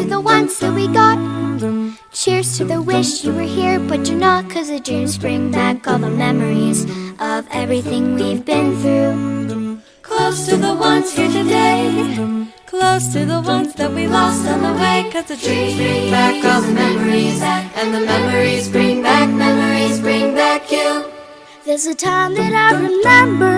to the ones that we got. Cheers to the wish you were here, but you're not, 'cause the dreams bring back all the memories of everything we've been through. Close to the ones here today, close to the ones that we lost on the way, 'cause the dreams bring back all the memories, and the memories bring back you. There's a time that I remember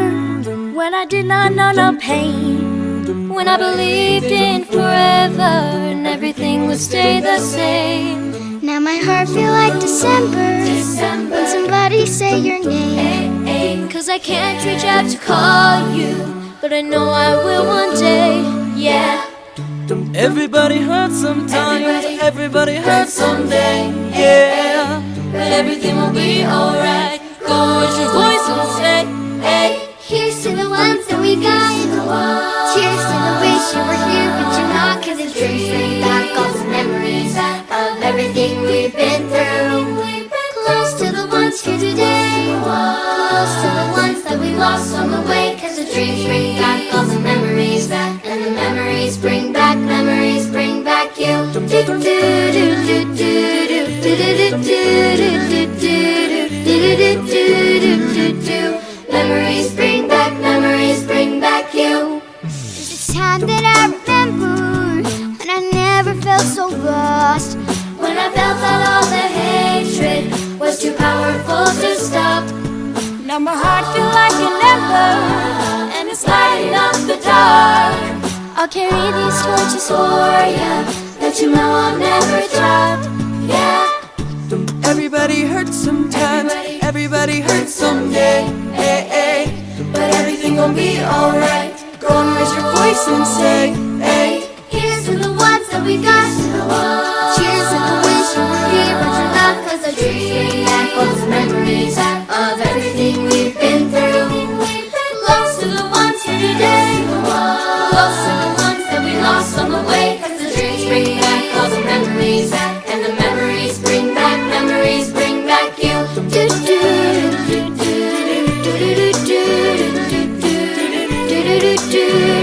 when I did not know no pain, when I believed in forever and everything would stay the same. Now my heart feel like December when somebody say your name. 'Cause I can't reach out to call you, but I know I will one day, yeah. Everybody hurts sometimes, everybody hurts someday, yeah. But everything will be alright. Go raise your voice and say, hey. Here's to the ones that we got. Cheers to the wish you were here, but you're not, 'cause the dreams bring back all the memories of everything we've been through. Close to the ones here today, close to the ones that we lost on the way, 'cause the dreams bring back all the memories, and the memories bring back you. Memories bring back you. There's a time that I remember when I never felt so lost, When I felt that all the hatred was too powerful to stop. Now my heart feels like an ember, and it's lighting up the dark. I'll carry these torches for ya, Let you know I'll never drop, yeah. Everybody hurts sometimes, everybody hurts someday, hey, hey. But everything gon' be alright. Go and raise your voice and say, hey. Here's to the ones that we got. Cheers to the wish you were here, but you're not, 'cause the dreams bring back all the memories of everything we've been through. Close to the ones here today, close to the ones that we lost on the way, 'cause the dreams bring back all the memories, and the memories bring back you. Do do do do do do do do do do do do do.